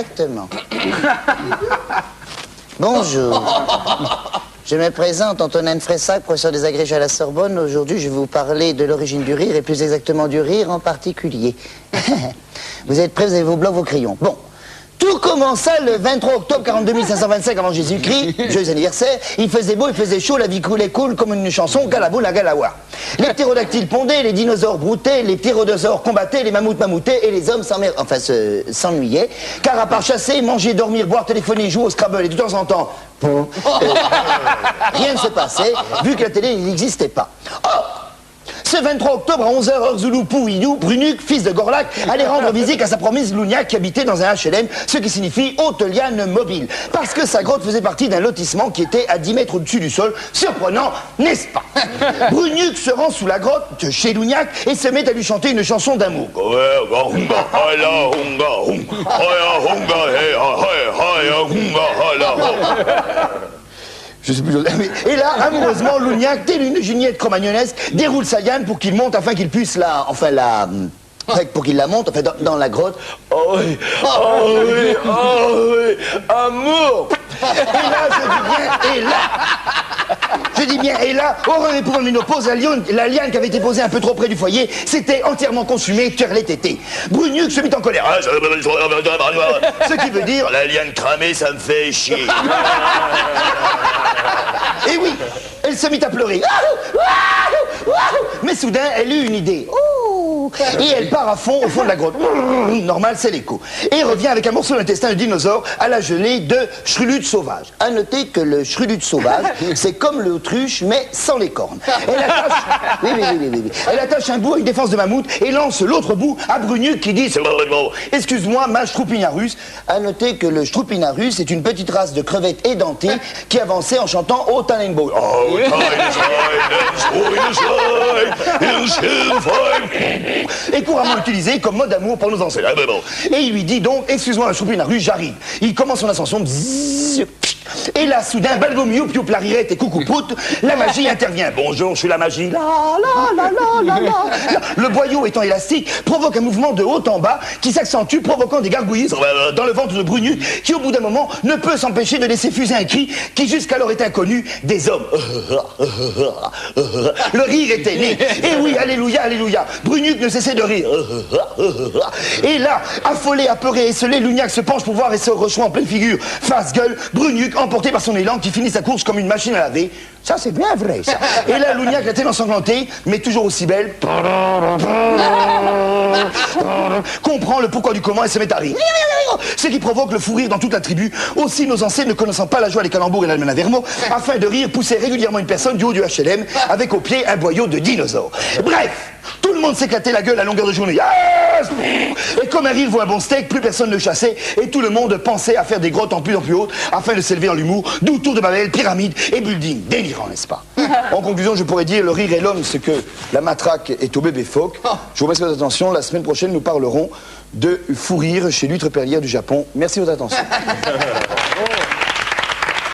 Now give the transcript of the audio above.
Exactement. Bonjour. Je me présente, Antonin Fressac, professeur des agrégés à la Sorbonne. Aujourd'hui, je vais vous parler de l'origine du rire, et plus exactement du rire en particulier. Vous êtes prêts, vous avez vos blocs, vos crayons. Bon. Tout commença le 23 octobre 42 525 avant Jésus-Christ, joyeux anniversaire. Il faisait beau, il faisait chaud, la vie coulait cool comme une chanson, galabou la galawa. Les ptérodactyles pondaient, les dinosaures broutaient, les ptérodosaures combattaient, les mammouths mammouttaient et les hommes s'ennuyaient. Car à part chasser, manger, dormir, boire, téléphoner, jouer au Scrabble et de temps en temps, rien ne se passait, vu que la télé n'existait pas. Or, ce 23 octobre à 11h, heure Zoulou Pouillou, Brunuc, fils de Gorlac, allait rendre visite à sa promise Louniac qui habitait dans un HLM, ce qui signifie haute liane mobile. Parce que sa grotte faisait partie d'un lotissement qui était à 10 mètres au-dessus du sol. Surprenant, n'est-ce pas? Brunuc se rend sous la grotte de chez Louniac et se met à lui chanter une chanson d'amour. Je sais plus. Et là, amoureusement, Louniac, telle une gignette cromagnonesque, déroule sa liane pour qu'il monte afin qu'il puisse pour qu'il la monte, enfin, dans la grotte. Oh oui, amour. Je dis bien, et là, horreur et pour une ménopause, la liane qui avait été posée un peu trop près du foyer, s'était entièrement consumée, car les tétés. Brunuc se mit en colère. Ce qui veut dire, la liane cramée, ça me fait chier. Et oui, elle se mit à pleurer. Mais soudain, elle eut une idée. Et elle part à fond au fond de la grotte. Normal, c'est l'écho. Et revient avec un morceau d'intestin de dinosaure à la gelée de Schrulude sauvage. À noter que le Schrulude sauvage, c'est comme l'autruche, mais sans les cornes. Elle attache un bout à une défense de mammouth et lance l'autre bout à Brunuc qui dit « Excuse-moi, ma Stroupinarus ». À noter que le Stroupinarus est une petite race de crevettes édentées qui avançait en chantant « Oh, Tannenbaum ». Et couramment utilisé comme mot d'amour pour nos ancêtres. Et il lui dit donc, excuse-moi, un Stroupinarus, j'arrive. Il commence son ascension. Et là, soudain, balgomiou, piou, plarirette et coucou prout, la magie intervient. Bonjour, je suis la magie. Le boyau étant élastique, provoque un mouvement de haut en bas qui s'accentue, provoquant des gargouilles dans le ventre de Brunuc, qui au bout d'un moment ne peut s'empêcher de laisser fuser un cri qui jusqu'alors était inconnu des hommes. Le rire était né. Et oui, alléluia, alléluia. Brunuc ne cessait de rire. Et là, affolé, apeuré, esselé, Louniac se penche pour voir et se reçoit en pleine figure. Face gueule, Brunuc, emporté par son élan, qui finit sa course comme une machine à laver. Ça, c'est bien vrai, ça. Et là, Louniac, la tête ensanglantée, mais toujours aussi belle, comprend le pourquoi du comment et se met à rire. Ce qui provoque le fou rire dans toute la tribu. Aussi, nos ancêtres, ne connaissant pas la joie des calembours et l'almen à vermeau, afin de rire, poussaient régulièrement une personne du haut du HLM, avec au pied un boyau de dinosaures. Bref, tout le monde s'éclatait la gueule à longueur de journée. Et comme un rire vaut un bon steak, plus personne ne chassait, et tout le monde pensait à faire des grottes en plus hautes, afin de s'élever dans l'humour, d'où Tour de Babel, pyramide et building. Délirant, n'est-ce pas? En conclusion, je pourrais dire, le rire est l'homme, ce que la matraque est au bébé phoque. Je vous remercie de votre attention. La semaine prochaine, nous parlerons de fou rire chez l'huître perlière du Japon. Merci de votre attention.